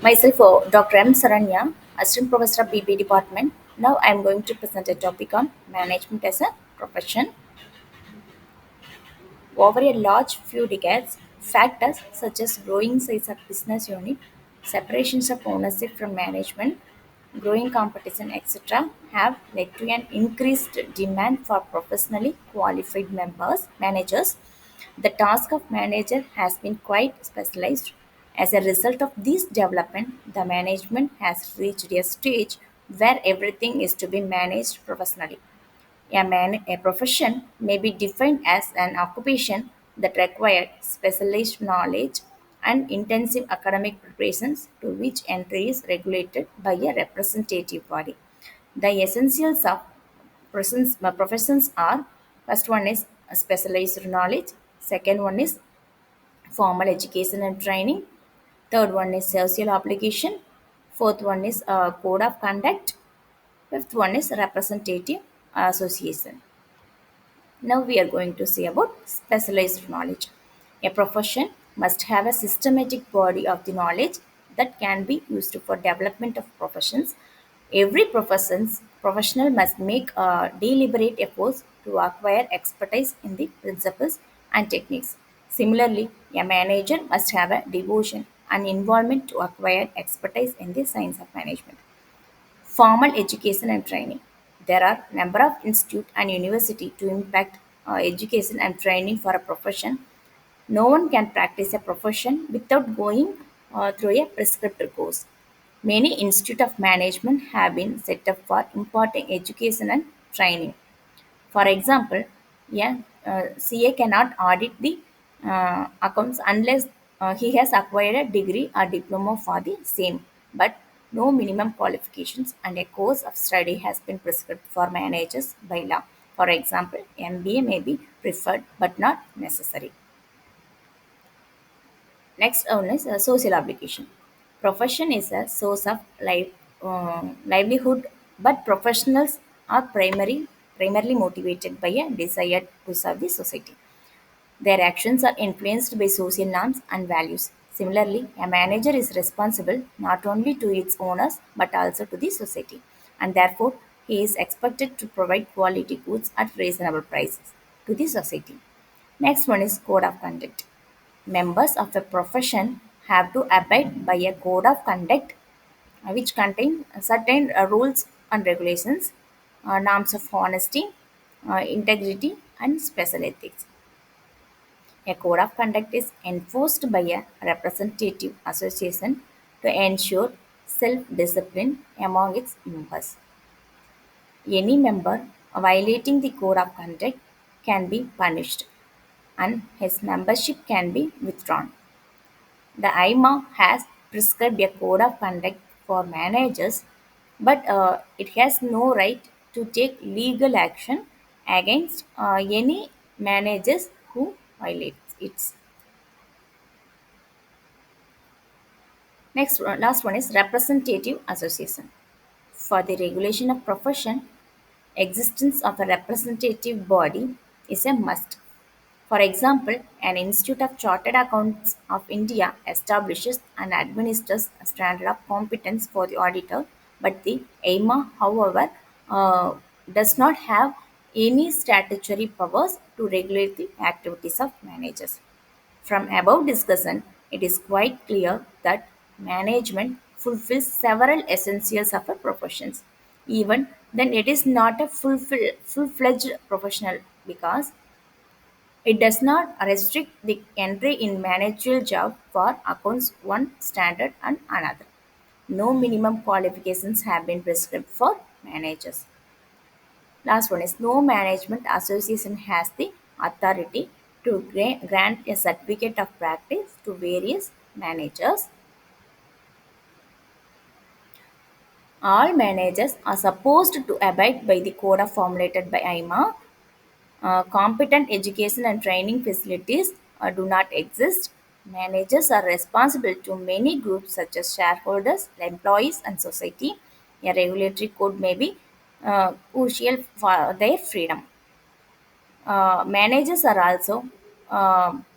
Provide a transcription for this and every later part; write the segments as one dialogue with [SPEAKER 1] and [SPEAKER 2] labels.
[SPEAKER 1] Myself, Dr. M. Saranya, Assistant Professor of BB Department. Now I am going to present a topic on management as a profession. Over a large few decades, factors such as growing size of business unit, separations of ownership from management, growing competition, etc., have led to an increased demand for professionally qualified managers. The task of manager has been quite specialized. As a result of this development, the management has reached a stage where everything is to be managed professionally. A profession may be defined as an occupation that required specialized knowledge and intensive academic preparations to which entry is regulated by a representative body. The essentials of professions are: first one is specialized knowledge, second one is formal education and training, third one is social obligation, fourth one is code of conduct, fifth one is representative association. Now we are going to see about specialized knowledge. A profession must have a systematic body of the knowledge that can be used for development of professions. Every professional must make a deliberate efforts to acquire expertise in the principles and techniques. Similarly, a manager must have a devotion and involvement to acquire expertise in the science of management. Formal education and training. There are number of institute and university to impact education and training for a profession. No one can practice a profession without going through a prescribed course. Many institute of management have been set up for imparting education and training. For example, yeah, CA cannot audit the accounts unless he has acquired a degree or diploma for the same. But no minimum qualifications and a course of study has been prescribed for managers by law. For example, MBA may be preferred but not necessary. Next one is social obligation. Profession is a source of livelihood, but professionals are primarily motivated by a desire to serve the society. Their actions are influenced by social norms and values. Similarly, a manager is responsible not only to its owners but also to the society, and therefore he is expected to provide quality goods at reasonable prices to the society. Next one is code of conduct. Members of a profession have to abide by a code of conduct which contain certain rules and regulations, norms of honesty, integrity, and special ethics. A code of conduct is enforced by a representative association to ensure self discipline among its members. Any member violating the code of conduct can be punished and his membership can be withdrawn. The IMA has prescribed a code of conduct for managers, but it has no right to take legal action against any managers who violate it. Last one is representative association. For the regulation of profession, existence of a representative body is a must. For example, an Institute of Chartered Accountants of India establishes and administers a standard of competence for the auditor, but the AIMA, however, uh, does not have any statutory powers to regulate the activities of managers. From above discussion, it is quite clear that management fulfills several essentials of a profession. Even then, it is not a full-fledged professional because it does not restrict the entry in managerial job for accounts one standard and another. No minimum qualifications have been prescribed for managers. Last one is no management association has the authority to grant a certificate of practice to various managers. All managers are supposed to abide by the code of formulated by IMA. Competent education and training facilities do not exist. Managers are responsible to many groups such as shareholders, employees, and society. A regulatory code may be crucial for their freedom. Managers are also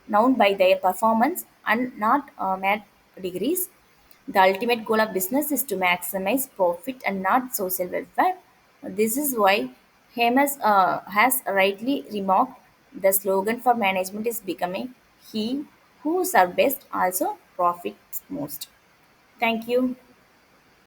[SPEAKER 1] known by their performance and not mere degrees. The ultimate goal of business is to maximize profit and not social welfare. This is why Hamas has rightly remarked the slogan for management is becoming he who serves best also profits most. Thank you.